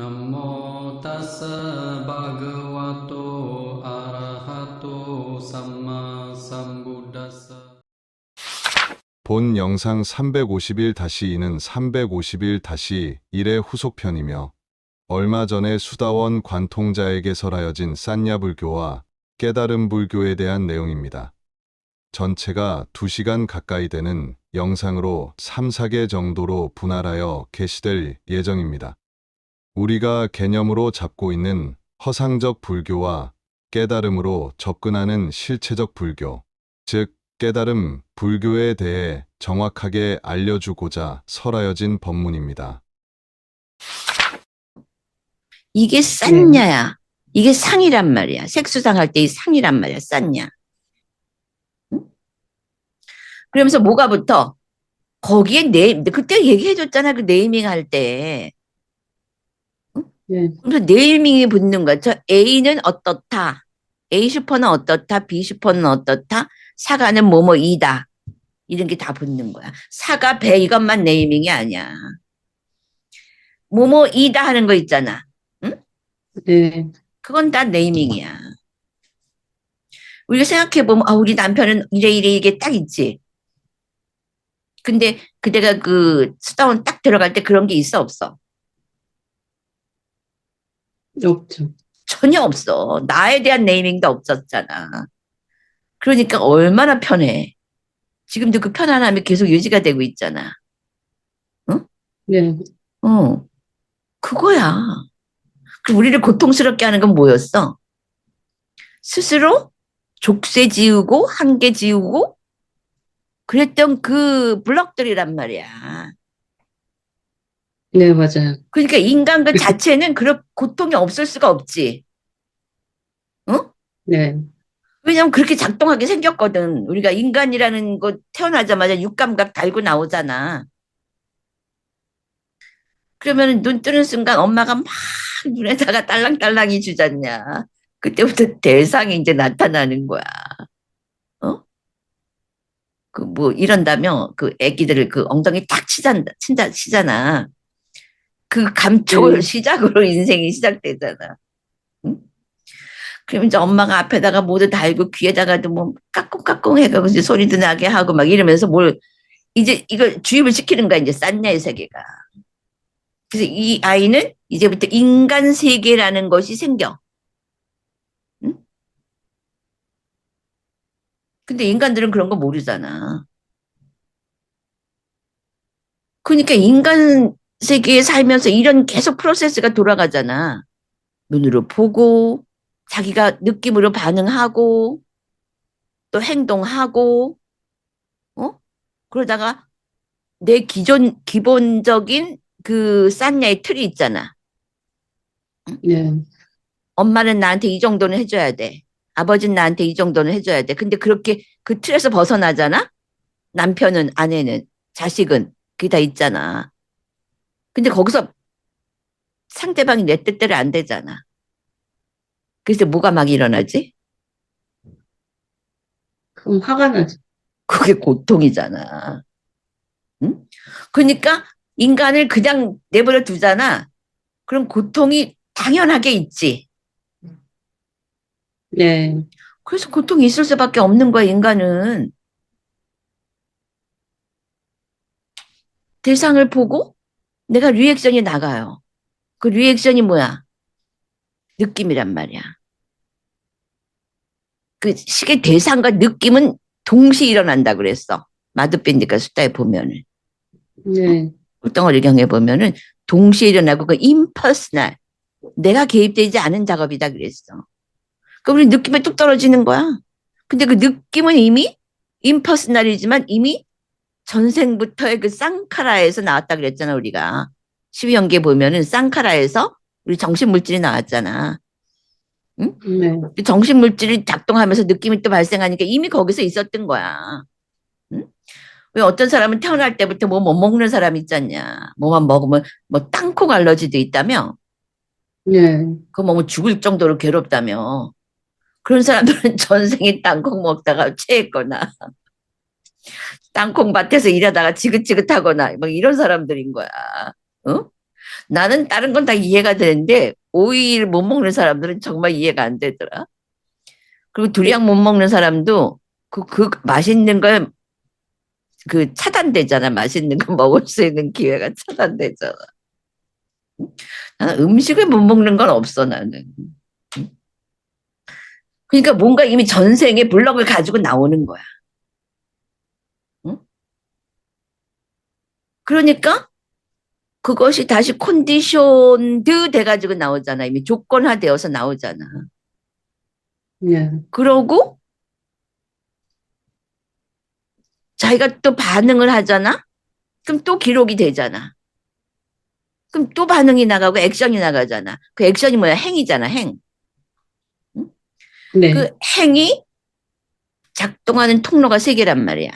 Namo tassa bhagavato arahato samma sambuddhassa. 본 영상 351-2는 351-1의 후속편이며 얼마 전에 수다원 관통자에게 설하여진 싼야 불교와 깨달음 불교에 대한 내용입니다. 전체가 2시간 가까이 되는 영상으로 3, 4개 정도로 분할하여 게시될 예정입니다. 우리가 개념으로 잡고 있는 허상적 불교와 깨달음으로 접근하는 실체적 불교, 즉 깨달음 불교에 대해 정확하게 알려주고자 설하여진 법문입니다. 이게 싼냐야. 이게 상이란 말이야. 색수상 할 때 이 상이란 말이야. 싼냐. 응? 그러면서 뭐가 붙어? 거기에 그때 얘기해줬잖아. 그 네이밍 할 때. 응? 그래서 네이밍이 붙는 거야. 저 A는 어떻다. A 슈퍼는 어떻다. B 슈퍼는 어떻다. 사과는 뭐뭐이다. 이런 게 다 붙는 거야. 사과, 배 이것만 네이밍이 아니야. 뭐뭐이다 하는 거 있잖아. 응? 네, 그건 다 네이밍이야. 우리가 생각해보면, 아, 우리 남편은 이래, 이래, 이게 딱 있지. 근데 그대가 그 수다원 딱 들어갈 때 그런 게 있어, 없어? 없죠. 전혀 없어. 나에 대한 네이밍도 없었잖아. 그러니까 얼마나 편해. 지금도 그 편안함이 계속 유지가 되고 있잖아. 응? 네, 그거야. 그럼 우리를 고통스럽게 하는 건 뭐였어? 스스로 족쇄 지우고, 한계 지우고, 그랬던 그 블럭들이란 말이야. 네, 맞아요. 그러니까 인간 그 자체는 그런 고통이 없을 수가 없지. 응? 네, 왜냐면 그렇게 작동하게 생겼거든. 우리가 인간이라는 거 태어나자마자 육감각 달고 나오잖아. 그러면 눈 뜨는 순간 엄마가 막 눈에다가 딸랑딸랑이 주잖냐. 그때부터 대상이 이제 나타나는 거야. 어? 그 뭐 이런다며 그 애기들을 그 엉덩이 딱 치잖아. 그 감촉을 네, 시작으로 인생이 시작되잖아. 응? 그럼 이제 엄마가 앞에다가 모두 달고 귀에다가도 뭐 까꿍까꿍 해가지고 이제 소리도 나게 하고 막 이러면서 뭘 이제 이걸 주입을 시키는 거야, 이제 싼냐의 세계가. 그래서 이 아이는 이제부터 인간 세계라는 것이 생겨. 응? 근데 인간들은 그런 거 모르잖아. 그러니까 인간 세계에 살면서 이런 계속 프로세스가 돌아가잖아. 눈으로 보고, 자기가 느낌으로 반응하고, 또 행동하고, 어? 그러다가 내 기본적인 그 싼냐의 틀이 있잖아. 응? 네, 엄마는 나한테 이 정도는 해줘야 돼. 아버지는 나한테 이 정도는 해줘야 돼. 근데 그렇게 그 틀에서 벗어나잖아? 남편은, 아내는, 자식은, 그게 다 있잖아. 근데 거기서 상대방이 내 뜻대로 안 되잖아. 그래서 뭐가 막 일어나지? 그럼 화가 나죠. 그게 고통이잖아. 응? 그러니까 인간을 그냥 내버려 두잖아. 그럼 고통이 당연하게 있지. 네, 그래서 고통이 있을 수밖에 없는 거야, 인간은. 대상을 보고 내가 리액션이 나가요. 그 리액션이 뭐야? 느낌이란 말이야. 그 시계 대상과 느낌은 동시에 일어난다 그랬어. 마드밴드가 수다에 보면은. 어? 네, 꿀덩어리 경에 보면은 동시에 일어나고 그 임퍼스널. 내가 개입되지 않은 작업이다 그랬어. 그럼 우리 느낌이 뚝 떨어지는 거야. 근데 그 느낌은 이미 임퍼스널이지만 이미 전생부터의 그 쌍카라에서 나왔다 그랬잖아, 우리가. 12연계 보면은 쌍카라에서 우리 정신물질이 나왔잖아. 응? 네, 그 정신물질이 작동하면서 느낌이 또 발생하니까 이미 거기서 있었던 거야. 응? 왜 어떤 사람은 태어날 때부터 뭐 못 먹는 사람 있잖냐. 뭐만 먹으면 뭐 땅콩 알러지도 있다며. 네, 그거 먹으면 죽을 정도로 괴롭다며. 그런 사람들은 전생에 땅콩 먹다가 체했거나 땅콩 밭에서 일하다가 지긋지긋하거나 막 이런 사람들인 거야. 어? 나는 다른 건 다 이해가 되는데 오이를 못 먹는 사람들은 정말 이해가 안 되더라. 그리고 두리안 못 먹는 사람도 그 맛있는 걸 그 차단되잖아. 맛있는 거 먹을 수 있는 기회가 차단되잖아. 나는 음식을 못 먹는 건 없어, 나는. 그러니까 뭔가 이미 전생에 블럭을 가지고 나오는 거야. 응? 그러니까 그것이 다시 컨디션드 돼가지고 나오잖아. 이미 조건화되어서 나오잖아. 네, 그러고 자기가 또 반응을 하잖아? 그럼 또 기록이 되잖아. 그럼 또 반응이 나가고 액션이 나가잖아. 그 액션이 뭐야? 행이잖아, 행. 응? 네, 그 행이 작동하는 통로가 세 개란 말이야.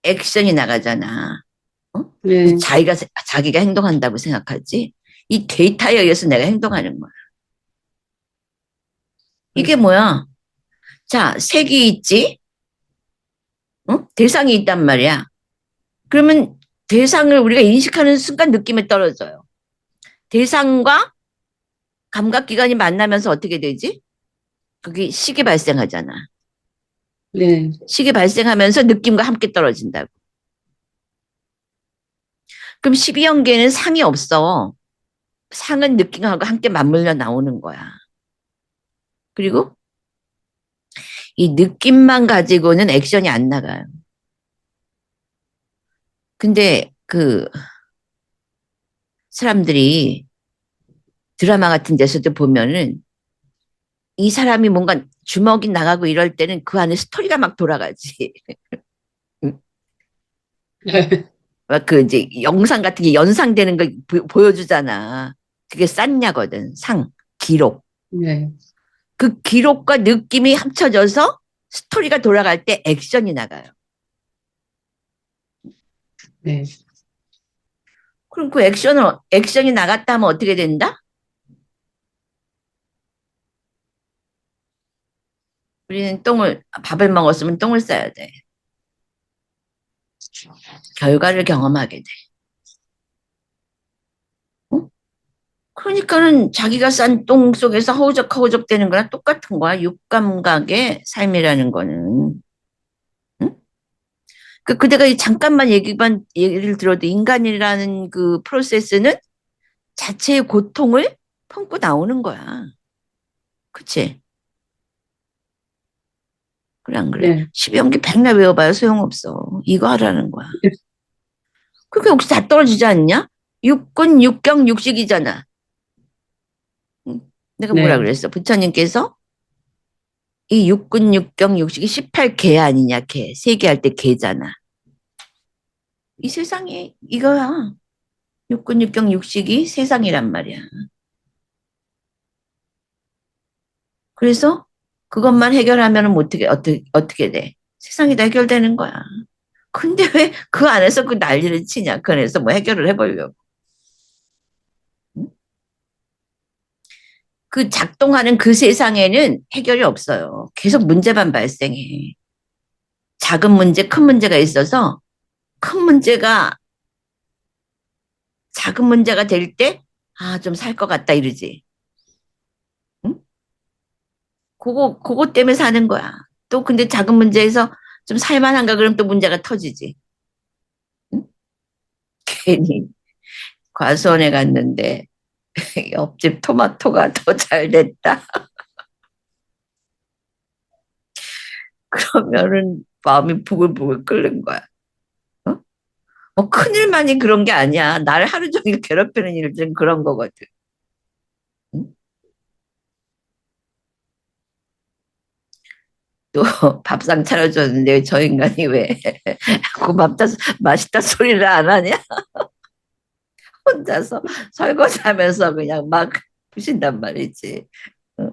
액션이 나가잖아. 어? 네, 자기가 행동한다고 생각하지? 이 데이터에 의해서 내가 행동하는 거야. 이게 뭐야? 자, 색이 있지? 어? 대상이 있단 말이야. 그러면 대상을 우리가 인식하는 순간 느낌에 떨어져요. 대상과 감각기관이 만나면서 어떻게 되지? 그게 식이 발생하잖아. 네, 식이 발생하면서 느낌과 함께 떨어진다고. 그럼 12연계는 상이 없어. 상은 느낌하고 함께 맞물려 나오는 거야. 그리고 이 느낌만 가지고는 액션이 안 나가요. 근데 그 사람들이 드라마 같은 데서도 보면은 이 사람이 뭔가 주먹이 나가고 이럴 때는 그 안에 스토리가 막 돌아가지. 막 그 이제 영상 같은 게 연상되는 걸 보여주잖아. 그게 쌌냐거든. 기록. 네, 그 기록과 느낌이 합쳐져서 스토리가 돌아갈 때 액션이 나가요. 네, 그럼 그 액션이 나갔다 하면 어떻게 된다? 우리는 밥을 먹었으면 똥을 싸야 돼. 결과를 경험하게 돼. 어? 그러니까는 자기가 싼 똥 속에서 허우적허우적 되는 거랑 똑같은 거야. 육감각의 삶이라는 거는. 응? 그대가 잠깐만 얘기를 들어도 인간이라는 그 프로세스는 자체의 고통을 품고 나오는 거야. 그치? 그래, 안 그래? 네, 12연기 백날 외워봐야 소용없어. 이거 하라는 거야. 그게 혹시 다 떨어지지 않냐? 육군, 육경, 육식이잖아. 응? 내가 뭐라 네, 그랬어? 부처님께서 이 육군, 육경, 육식이 18개 아니냐, 개. 세개 할 때 개잖아. 이 세상이 이거야. 육군, 육경, 육식이 세상이란 말이야. 그래서 그것만 해결하면 어떻게 돼? 세상이 다 해결되는 거야. 근데 왜 그 안에서 그 난리를 치냐? 그 안에서 뭐 해결을 해보려고. 응? 그 작동하는 그 세상에는 해결이 없어요. 계속 문제만 발생해. 작은 문제, 큰 문제가 있어서 큰 문제가 작은 문제가 될 때, 아, 좀 살 것 같다 이러지. 응? 그거 때문에 사는 거야. 또 근데 작은 문제에서 좀 살만한가 그러면 또 문제가 터지지. 응? 괜히 과수원에 갔는데 옆집 토마토가 더 잘 됐다. 그러면은 마음이 부글부글 끓는 거야. 어? 뭐 큰일만이 그런 게 아니야. 나를 하루 종일 괴롭히는 일들은 그런 거거든. 응? 또 밥상 차려줬는데 저 인간이 왜 고맙다 맛있다 소리를 안 하냐? 혼자서 설거지하면서 그냥 막 부신단 말이지. 어?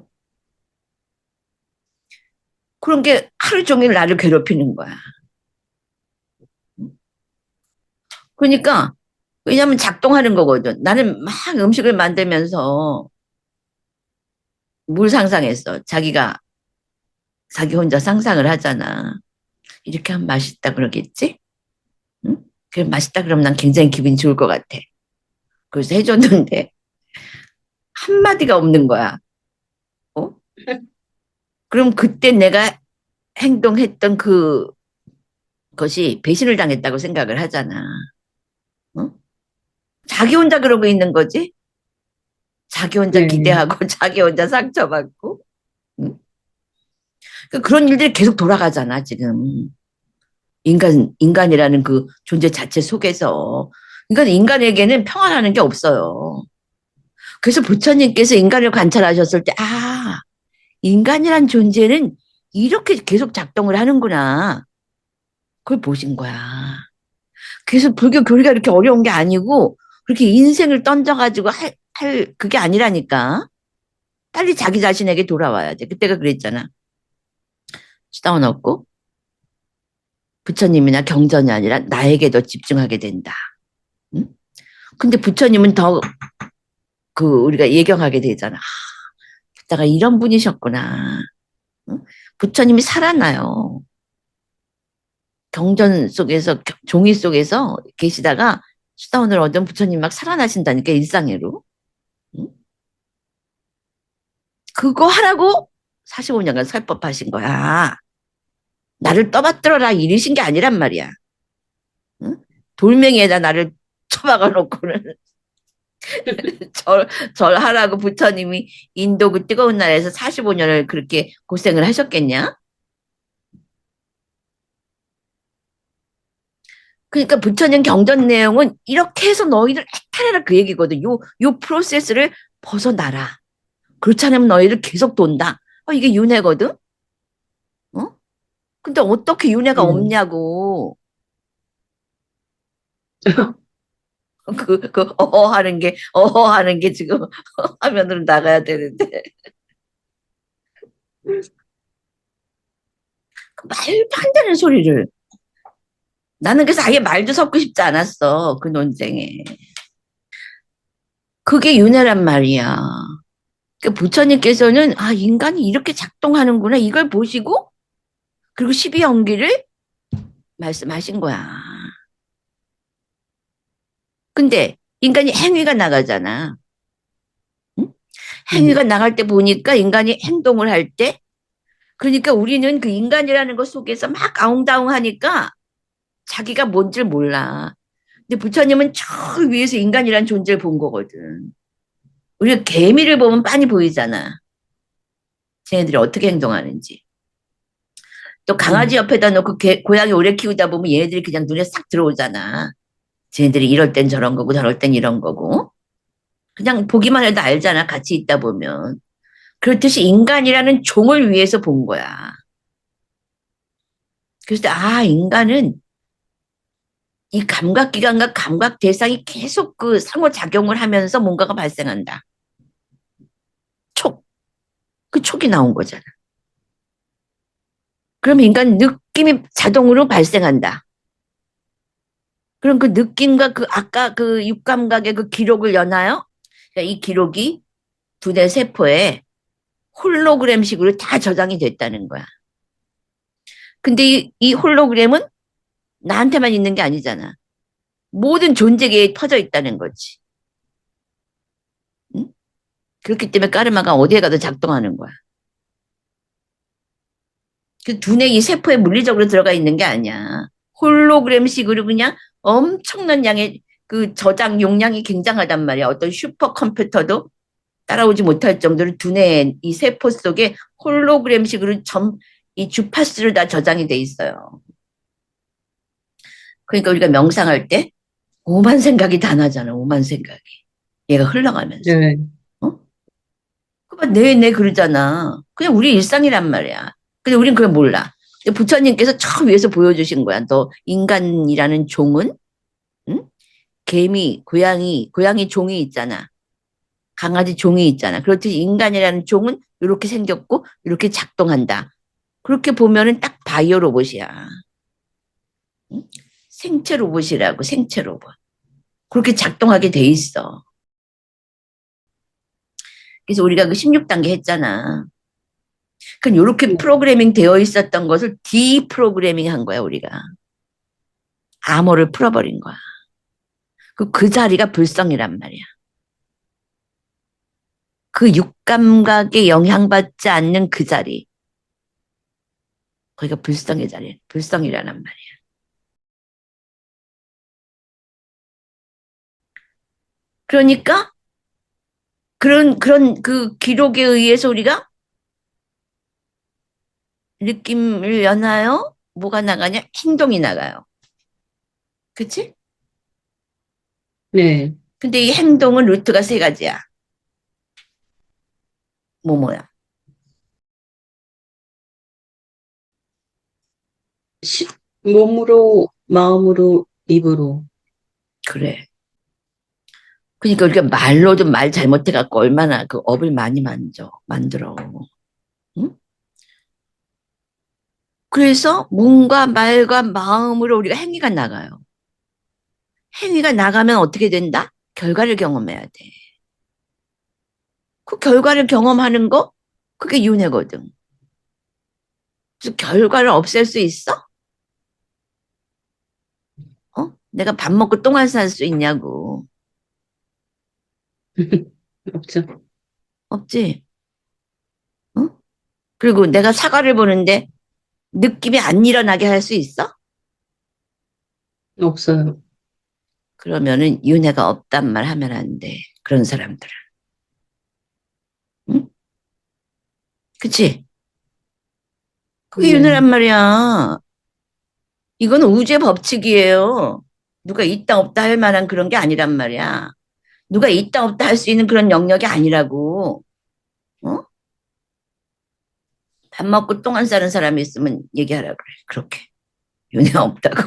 그런 게 하루 종일 나를 괴롭히는 거야. 그러니까 왜냐면 작동하는 거거든. 나는 막 음식을 만들면서 뭘 상상했어. 자기 혼자 상상을 하잖아. 이렇게 하면 맛있다 그러겠지? 응? 그래 맛있다 그러면 난 굉장히 기분이 좋을 것 같아. 그래서 해줬는데 한마디가 없는 거야. 어? 그럼 그때 내가 행동했던 그것이 배신을 당했다고 생각을 하잖아. 어? 자기 혼자 그러고 있는 거지? 자기 혼자 네. 기대하고 자기 혼자 상처받고. 응? 그런 일들이 계속 돌아가잖아, 지금. 인간이라는 그 존재 자체 속에서. 그러니까 인간에게는 평안하는 게 없어요. 그래서 부처님께서 인간을 관찰하셨을 때, 아, 인간이란 존재는 이렇게 계속 작동을 하는구나. 그걸 보신 거야. 그래서 불교 교리가 이렇게 어려운 게 아니고, 그렇게 인생을 던져가지고 그게 아니라니까. 빨리 자기 자신에게 돌아와야 돼. 그때가 그랬잖아. 수다원 없고, 부처님이나 경전이 아니라 나에게 더 집중하게 된다. 응? 근데 부처님은 더 우리가 예경하게 되잖아. 아, 부다가 이런 분이셨구나. 응? 부처님이 살아나요. 경전 속에서, 종이 속에서 계시다가 수다원을 얻은 부처님 막 살아나신다니까, 일상으로. 응? 그거 하라고 45년간 설법하신 거야. 나를 떠받들어라 이러신 게 아니란 말이야. 응? 돌멩이에다 나를 처박아 놓고는 절하라고 부처님이 인도 그 뜨거운 나라에서 45년을 그렇게 고생을 하셨겠냐? 그러니까 부처님 경전 내용은 이렇게 해서 너희들 해탈해라 그 얘기거든. 요 프로세스를 벗어나라. 그렇지 않으면 너희들 계속 돈다. 이게 윤회거든? 어? 근데 어떻게 윤회가 네. 없냐고. 하는 게 지금 화면으로 나가야 되는데. 그 말도 안 되는 소리를. 나는 그래서 아예 말도 섞고 싶지 않았어. 그 논쟁에. 그게 윤회란 말이야. 그 부처님께서는 아 인간이 이렇게 작동하는구나 이걸 보시고 그리고 12연기를 말씀하신 거야. 근데 인간이 행위가 나가잖아. 응? 네. 행위가 나갈 때 보니까 인간이 행동을 할 때 그러니까 우리는 그 인간이라는 것 속에서 막 아웅다웅 하니까 자기가 뭔지를 몰라. 근데 부처님은 저 위에서 인간이란 존재를 본 거거든. 우리가 개미를 보면 빤히 보이잖아. 쟤네들이 어떻게 행동하는지. 또 강아지 네. 옆에다 놓고 고양이 오래 키우다 보면 얘네들이 그냥 눈에 싹 들어오잖아. 쟤네들이 이럴 땐 저런 거고 저럴 땐 이런 거고. 그냥 보기만 해도 알잖아. 같이 있다 보면. 그렇듯이 인간이라는 종을 위해서 본 거야. 그래서 아 인간은 이 감각기관과 감각 대상이 계속 그 상호작용을 하면서 뭔가가 발생한다. 촉. 그 촉이 나온 거잖아. 그럼 인간 느낌이 자동으로 발생한다. 그럼 그 느낌과 그 아까 그 육감각의 그 기록을 여나요? 그러니까 이 기록이 두뇌 세포에 홀로그램식으로 다 저장이 됐다는 거야. 근데 이 홀로그램은 나한테만 있는 게 아니잖아. 모든 존재계에 퍼져 있다는 거지. 응? 그렇기 때문에 까르마가 어디에 가도 작동하는 거야. 그 두뇌 이 세포에 물리적으로 들어가 있는 게 아니야. 홀로그램식으로 그냥 엄청난 양의 그 저장 용량이 굉장하단 말이야. 어떤 슈퍼컴퓨터도 따라오지 못할 정도로 두뇌 이 세포 속에 홀로그램식으로 이 주파수로 다 저장이 돼 있어요. 그러니까 우리가 명상할 때 오만 생각이 다 나잖아. 오만 생각이. 얘가 흘러가면서. 네. 어? 그만 네 그러잖아. 그냥 우리 일상이란 말이야. 근데 우린 그걸 몰라. 근데 부처님께서 처음 위에서 보여주신 거야. 너 인간이라는 종은 응? 개미, 고양이 종이 있잖아. 강아지 종이 있잖아. 그렇듯이 인간이라는 종은 이렇게 생겼고 이렇게 작동한다. 그렇게 보면은 딱 바이오 로봇이야. 응? 생체 로봇이라고 생체 로봇. 그렇게 작동하게 돼 있어. 그래서 우리가 그 16단계 했잖아. 그럼 이렇게 네. 프로그래밍 되어 있었던 것을 디프로그래밍 한 거야, 우리가. 암호를 풀어버린 거야. 그 자리가 불성이란 말이야. 그 육감각에 영향받지 않는 그 자리. 거기가 불성의 자리, 불성이라는 말이야. 그러니까 그런 그 기록에 의해서 우리가 느낌을 연하여 뭐가 나가냐? 행동이 나가요. 그치? 네. 근데 이 행동은 루트가 세 가지야. 뭐야? 시, 몸으로, 마음으로, 입으로. 그래. 그러니까 우리가 말로도 말 잘못해갖고 얼마나 그 업을 많이 만들어. 응? 그래서 몸과 말과 마음으로 우리가 행위가 나가요. 행위가 나가면 어떻게 된다? 결과를 경험해야 돼. 그 결과를 경험하는 거, 그게 윤회거든. 그래서 결과를 없앨 수 있어? 내가 밥 먹고 똥안 쌀 수 있냐고. 없죠. 없지? 어? 그리고 내가 사과를 보는데 느낌이 안 일어나게 할 수 있어? 없어요. 그러면은 윤회가 없단 말 하면 안 돼. 그런 사람들은. 응? 그치? 그게 네. 윤회란 말이야. 이건 우주의 법칙이에요. 누가 있다 없다 할 만한 그런 게 아니란 말이야. 누가 있다 없다 할 수 있는 그런 영역이 아니라고. 어? 밥 먹고 똥 안 싸는 사람이 있으면 얘기하라 그래. 그렇게. 윤회 없다고.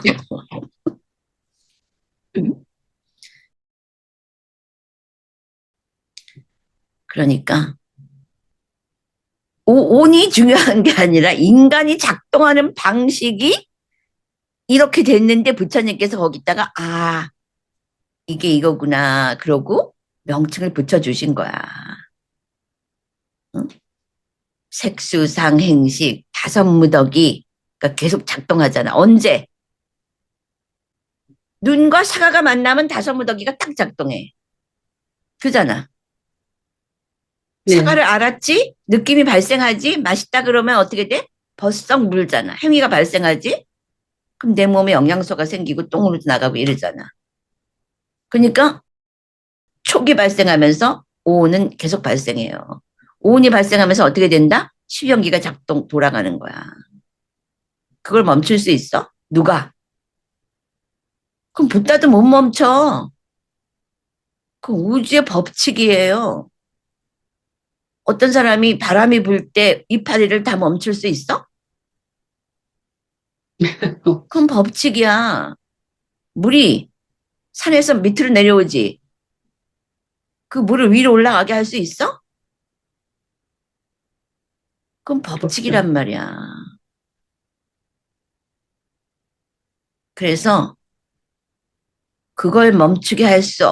그러니까 온이 중요한 게 아니라 인간이 작동하는 방식이 이렇게 됐는데 부처님께서 거기다가 이게 이거구나 그러고 명칭을 붙여주신 거야. 응? 색수상행식 다섯 무더기 그러니까 계속 작동하잖아. 언제? 눈과 사과가 만나면 다섯 무더기가 딱 작동해. 그잖아. 네. 사과를 알았지? 느낌이 발생하지? 맛있다 그러면 어떻게 돼? 벌썩 물잖아. 행위가 발생하지? 그럼 내 몸에 영양소가 생기고 똥으로 나가고 이러잖아. 그러니까 촉이 발생하면서 오온은 계속 발생해요. 오온이 발생하면서 어떻게 된다? 십연기가 돌아가는 거야. 그걸 멈출 수 있어? 누가? 그럼 붓다도 못 멈춰. 그 우주의 법칙이에요. 어떤 사람이 바람이 불 때 이파리를 다 멈출 수 있어? 그건 법칙이야. 물이 산에서 밑으로 내려오지. 그 물을 위로 올라가게 할 수 있어? 그건 없죠. 법칙이란 말이야. 그래서 그걸 멈추게 할 수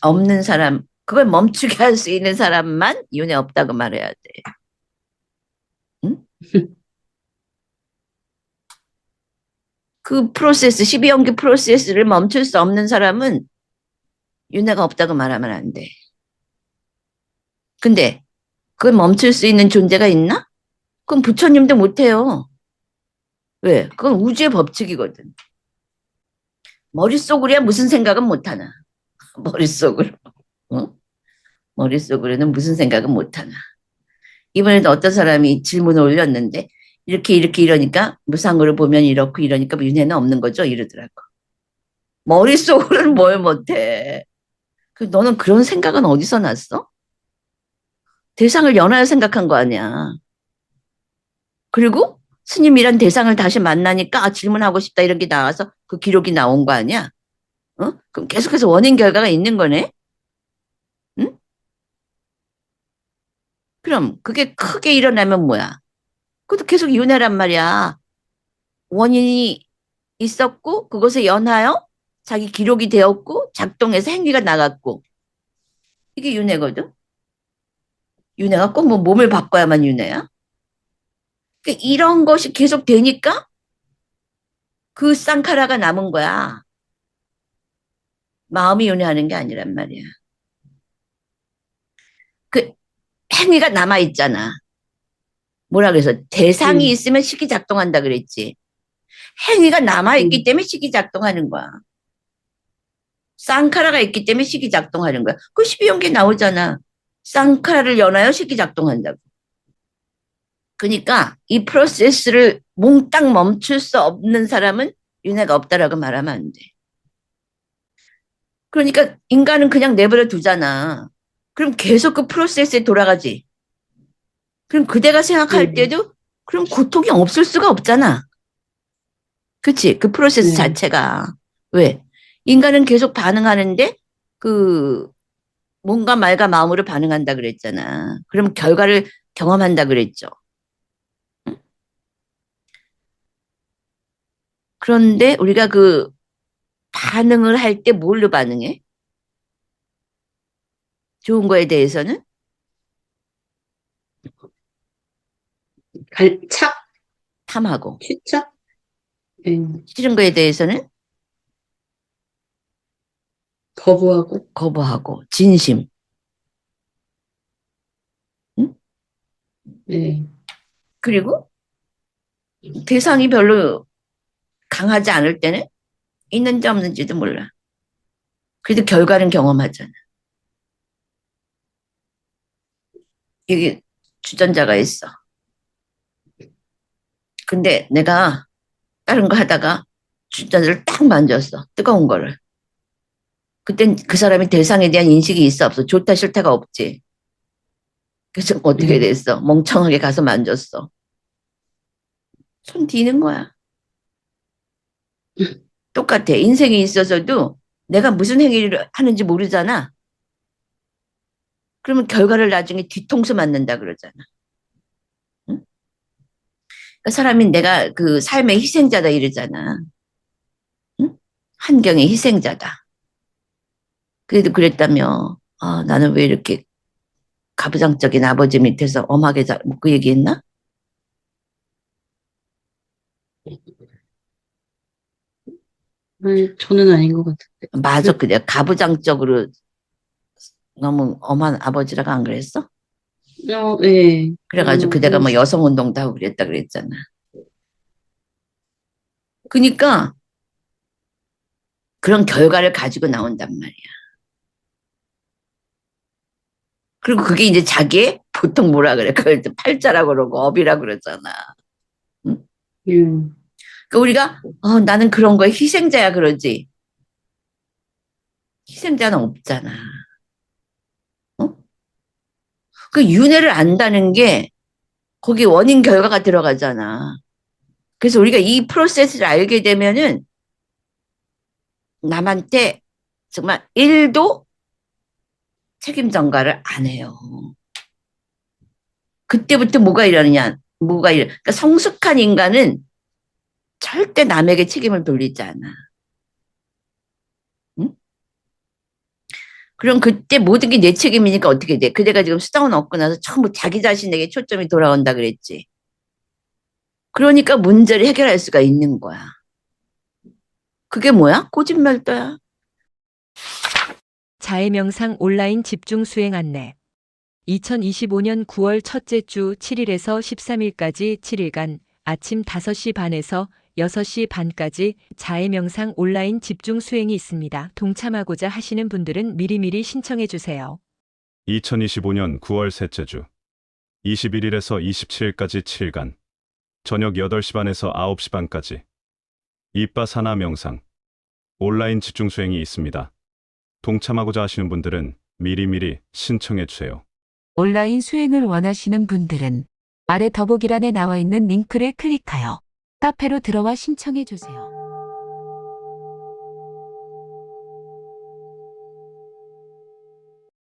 없는 사람, 그걸 멈추게 할 수 있는 사람만 윤회 없다고 말해야 돼. 응? 그 프로세스, 12연기 프로세스를 멈출 수 없는 사람은 윤회가 없다고 말하면 안 돼. 근데 그걸 멈출 수 있는 존재가 있나? 그럼 부처님도 못해요. 왜? 그건 우주의 법칙이거든. 머릿속으로야 무슨 생각은 못하나. 머릿속으로. 어? 머릿속으로는 무슨 생각은 못하나. 이번에도 어떤 사람이 질문을 올렸는데 이렇게 이러니까 무상으로 보면 이렇고 이러니까 윤회는 없는 거죠? 이러더라고. 머릿속으로는 뭘 못해. 너는 그런 생각은 어디서 났어? 대상을 연하여 생각한 거 아니야. 그리고 스님이란 대상을 다시 만나니까 질문하고 싶다 이런 게 나와서 그 기록이 나온 거 아니야? 어? 그럼 계속해서 원인 결과가 있는 거네? 응? 그럼 그게 크게 일어나면 뭐야? 그것도 계속 윤회란 말이야. 원인이 있었고 그것에 연하여 자기 기록이 되었고 작동해서 행위가 나갔고 이게 윤회거든. 윤회가 꼭 뭐 몸을 바꿔야만 윤회야. 그러니까 이런 것이 계속 되니까 그 쌍카라가 남은 거야. 마음이 윤회하는 게 아니란 말이야. 그 행위가 남아있잖아. 뭐라 그래서 대상이 있으면 식이 작동한다 그랬지. 행위가 남아있기 때문에 식이 작동하는 거야. 쌍카라가 있기 때문에 식이 작동하는 거야. 그 12연계 나오잖아. 쌍카라를 연하여 식이 작동한다고. 그러니까 이 프로세스를 몽땅 멈출 수 없는 사람은 윤회가 없다라고 말하면 안 돼. 그러니까 인간은 그냥 내버려 두잖아. 그럼 계속 그 프로세스에 돌아가지. 그럼 그대가 생각할 때도 그럼 고통이 없을 수가 없잖아. 그치? 그 프로세스 자체가. 왜? 인간은 계속 반응하는데 그 몸과 말과 마음으로 반응한다 그랬잖아. 그럼 결과를 경험한다 그랬죠. 응? 그런데 우리가 그 반응을 할 때 뭘로 반응해? 좋은 거에 대해서는 착, 탐하고, 취착, 예, 싫은 거에 대해서는 거부하고, 거부하고, 진심. 응? 예, 그리고 대상이 별로 강하지 않을 때는 있는지 없는지도 몰라. 그래도 결과는 경험하잖아. 여기 주전자가 있어. 근데 내가 다른 거 하다가 주전자를 딱 만졌어. 뜨거운 거를. 그땐 그 사람이 대상에 대한 인식이 있어 없어? 좋다 싫다가 없지. 그래서 어떻게 됐어? 멍청하게 가서 만졌어. 손 디는 거야. 똑같아. 인생에 있어서도 내가 무슨 행위를 하는지 모르잖아. 그러면 결과를 나중에 뒤통수 맞는다 그러잖아. 응? 그러니까 사람이 내가 그 삶의 희생자다 이러잖아. 응? 환경의 희생자다. 그래도 그랬다며. 아, 나는 왜 이렇게 가부장적인 아버지 밑에서 엄하게 그 얘기했나? 아니, 저는 아닌 것 같은데. 맞아. 그래. 가부장적으로 너무 엄한 아버지라고 안 그랬어? 예, 그래가지고 그대가 뭐 여성운동도 하고 그랬다 그랬잖아. 그러니까 그런 결과를 가지고 나온단 말이야. 그리고 그게 이제 자기의 보통 뭐라 그래? 그걸 또 팔자라고 그러고 업이라고 그러잖아. 응? 그러니까 우리가 나는 그런 거에 희생자야 그러지. 희생자는 없잖아. 어? 그 윤회를 안다는 게 거기 원인 결과가 들어가잖아. 그래서 우리가 이 프로세스를 알게 되면은 남한테 정말 일도 책임 전가를 안 해요. 그때부터 그러니까 성숙한 인간은 절대 남에게 책임을 돌리지 않아. 응? 그럼 그때 모든 게 내 책임이니까 어떻게 돼? 그대가 지금 수다원 얻고 나서 전부 자기 자신에게 초점이 돌아온다 그랬지. 그러니까 문제를 해결할 수가 있는 거야. 그게 뭐야? 고집멸도야. 자해명상 온라인 집중 수행 안내. 2025년 9월 첫째 주 7일에서 13일까지 7일간 아침 5시 반에서 6시 반까지 자해명상 온라인 집중 수행이 있습니다. 동참하고자 하시는 분들은 미리미리 신청해 주세요. 2025년 9월 셋째 주 21일에서 27일까지 7일간 저녁 8시 반에서 9시 반까지 이빠사나 명상 온라인 집중 수행이 있습니다. 동참하고자 하시는 분들은 미리미리 신청해 주세요. 온라인 수행을 원하시는 분들은 아래 더보기란에 나와 있는 링크를 클릭하여 카페로 들어와 신청해 주세요.